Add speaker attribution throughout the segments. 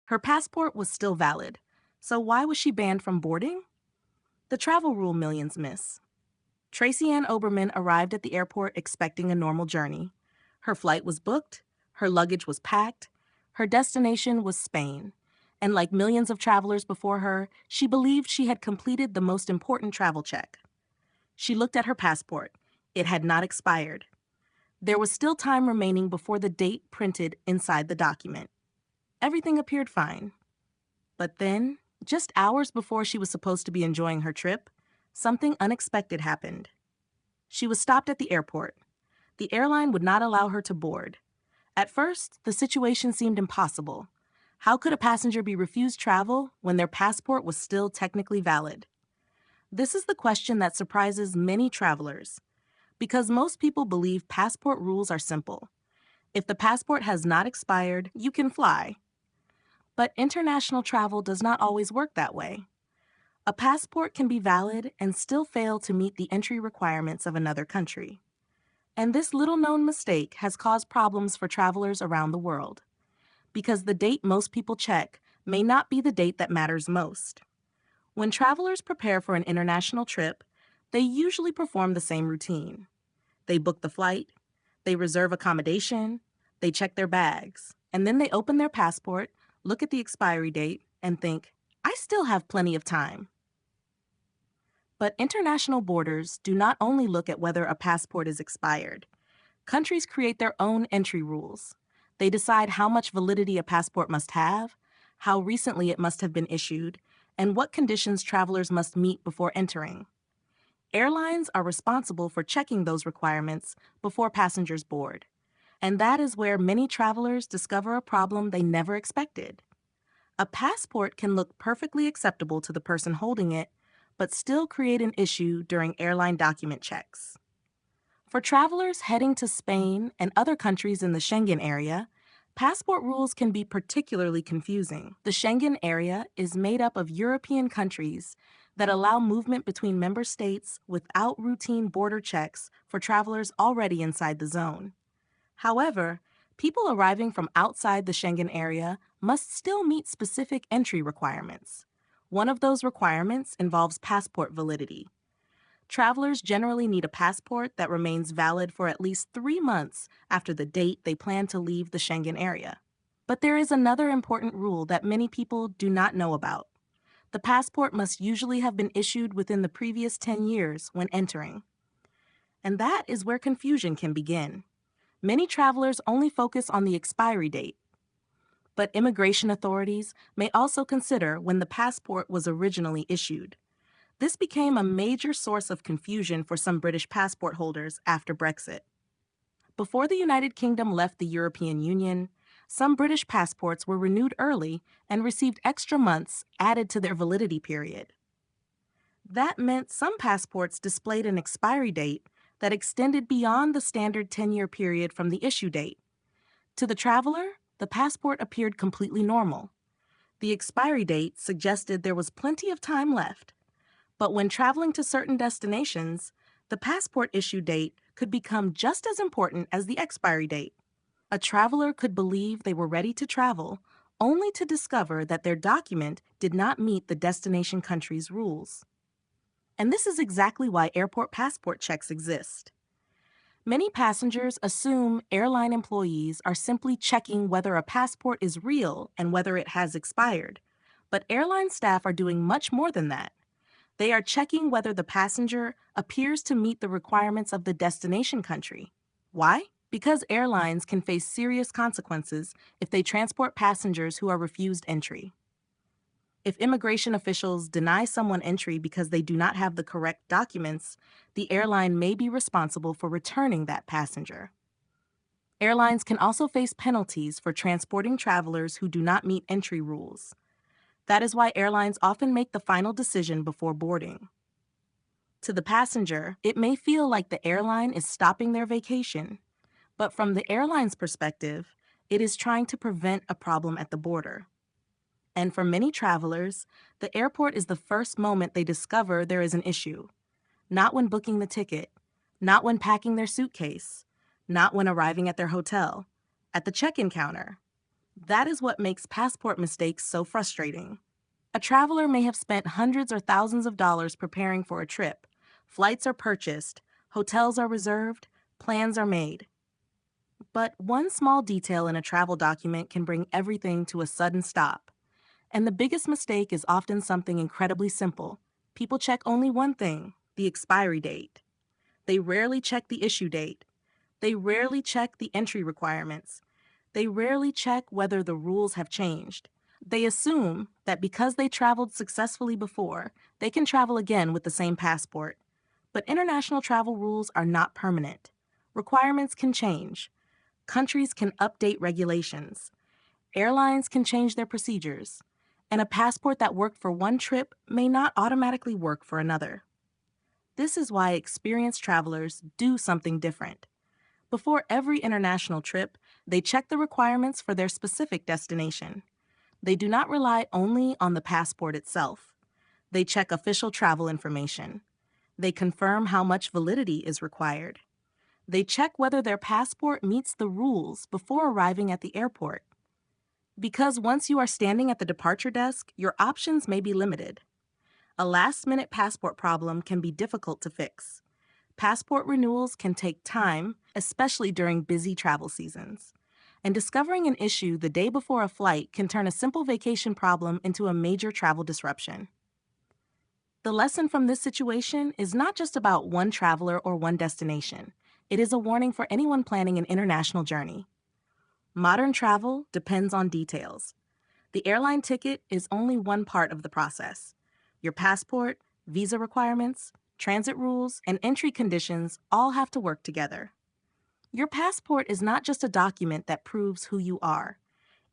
Speaker 1: Her passport was still valid, so why was she banned from boarding? The travel rule millions miss. Tracy-Ann Oberman arrived at the airport expecting a normal journey. Her flight was booked, her luggage was packed, her destination was Spain. And like millions of travelers before her, she believed she had completed the most important travel check. She looked at her passport. It had not expired. There was still time remaining before the date printed inside the document. Everything appeared fine. But then, just hours before she was supposed to be enjoying her trip, something unexpected happened. She was stopped at the airport. The airline would not allow her to board. At first, the situation seemed impossible. How could a passenger be refused travel when their passport was still technically valid? This is the question that surprises many travelers, because most people believe passport rules are simple. If the passport has not expired, you can fly. But international travel does not always work that way. A passport can be valid and still fail to meet the entry requirements of another country. And this little-known mistake has caused problems for travelers around the world, because the date most people check may not be the date that matters most. When travelers prepare for an international trip, they usually perform the same routine. They book the flight, they reserve accommodation, they check their bags, and then they open their passport, look at the expiry date, and think, I still have plenty of time. But international borders do not only look at whether a passport is expired. Countries create their own entry rules. They decide how much validity a passport must have, how recently it must have been issued, and what conditions travelers must meet before entering. Airlines are responsible for checking those requirements before passengers board. And that is where many travelers discover a problem they never expected. A passport can look perfectly acceptable to the person holding it, but still create an issue during airline document checks. For travelers heading to Spain and other countries in the Schengen area, passport rules can be particularly confusing. The Schengen area is made up of European countries that allow movement between member states without routine border checks for travelers already inside the zone. However, people arriving from outside the Schengen area must still meet specific entry requirements. One of those requirements involves passport validity. Travelers generally need a passport that remains valid for at least 3 months after the date they plan to leave the Schengen area. But there is another important rule that many people do not know about. The passport must usually have been issued within the previous 10 years when entering. And that is where confusion can begin. Many travelers only focus on the expiry date. But immigration authorities may also consider when the passport was originally issued. This became a major source of confusion for some British passport holders after Brexit. Before the United Kingdom left the European Union, some British passports were renewed early and received extra months added to their validity period. That meant some passports displayed an expiry date that extended beyond the standard 10-year period from the issue date. To the traveler, the passport appeared completely normal. The expiry date suggested there was plenty of time left. But when traveling to certain destinations, the passport issue date could become just as important as the expiry date. A traveler could believe they were ready to travel, only to discover that their document did not meet the destination country's rules. And this is exactly why airport passport checks exist. Many passengers assume airline employees are simply checking whether a passport is real and whether it has expired. But airline staff are doing much more than that. They are checking whether the passenger appears to meet the requirements of the destination country. Why? Because airlines can face serious consequences if they transport passengers who are refused entry. If immigration officials deny someone entry because they do not have the correct documents, the airline may be responsible for returning that passenger. Airlines can also face penalties for transporting travelers who do not meet entry rules. That is why airlines often make the final decision before boarding. To the passenger, it may feel like the airline is stopping their vacation, but from the airline's perspective, it is trying to prevent a problem at the border. And for many travelers, the airport is the first moment they discover there is an issue. Not when booking the ticket, not when packing their suitcase, not when arriving at their hotel, at the check-in counter. That is what makes passport mistakes so frustrating. A traveler may have spent hundreds or thousands of dollars preparing for a trip. Flights are purchased, hotels are reserved, plans are made. But one small detail in a travel document can bring everything to a sudden stop. And the biggest mistake is often something incredibly simple. People check only one thing, the expiry date. They rarely check the issue date. They rarely check the entry requirements. They rarely check whether the rules have changed. They assume that because they traveled successfully before, they can travel again with the same passport. But international travel rules are not permanent. Requirements can change. Countries can update regulations. Airlines can change their procedures. And a passport that worked for one trip may not automatically work for another. This is why experienced travelers do something different. Before every international trip, they check the requirements for their specific destination. They do not rely only on the passport itself. They check official travel information. They confirm how much validity is required. They check whether their passport meets the rules before arriving at the airport. Because once you are standing at the departure desk, your options may be limited. A last-minute passport problem can be difficult to fix. Passport renewals can take time, especially during busy travel seasons. And discovering an issue the day before a flight can turn a simple vacation problem into a major travel disruption. The lesson from this situation is not just about one traveler or one destination. It is a warning for anyone planning an international journey. Modern travel depends on details. The airline ticket is only one part of the process. Your passport, visa requirements, transit rules, and entry conditions all have to work together. Your passport is not just a document that proves who you are.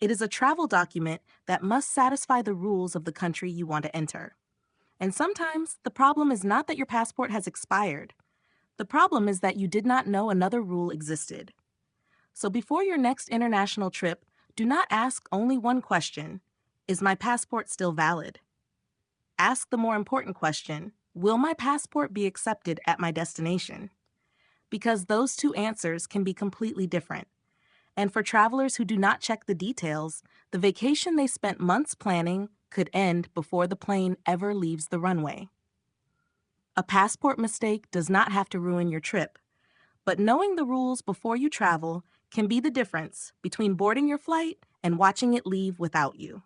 Speaker 1: It is a travel document that must satisfy the rules of the country you want to enter. And sometimes the problem is not that your passport has expired. The problem is that you did not know another rule existed. So before your next international trip, do not ask only one question: is my passport still valid? Ask the more important question: will my passport be accepted at my destination? Because those two answers can be completely different. And for travelers who do not check the details, the vacation they spent months planning could end before the plane ever leaves the runway. A passport mistake does not have to ruin your trip, but knowing the rules before you travel can be the difference between boarding your flight and watching it leave without you.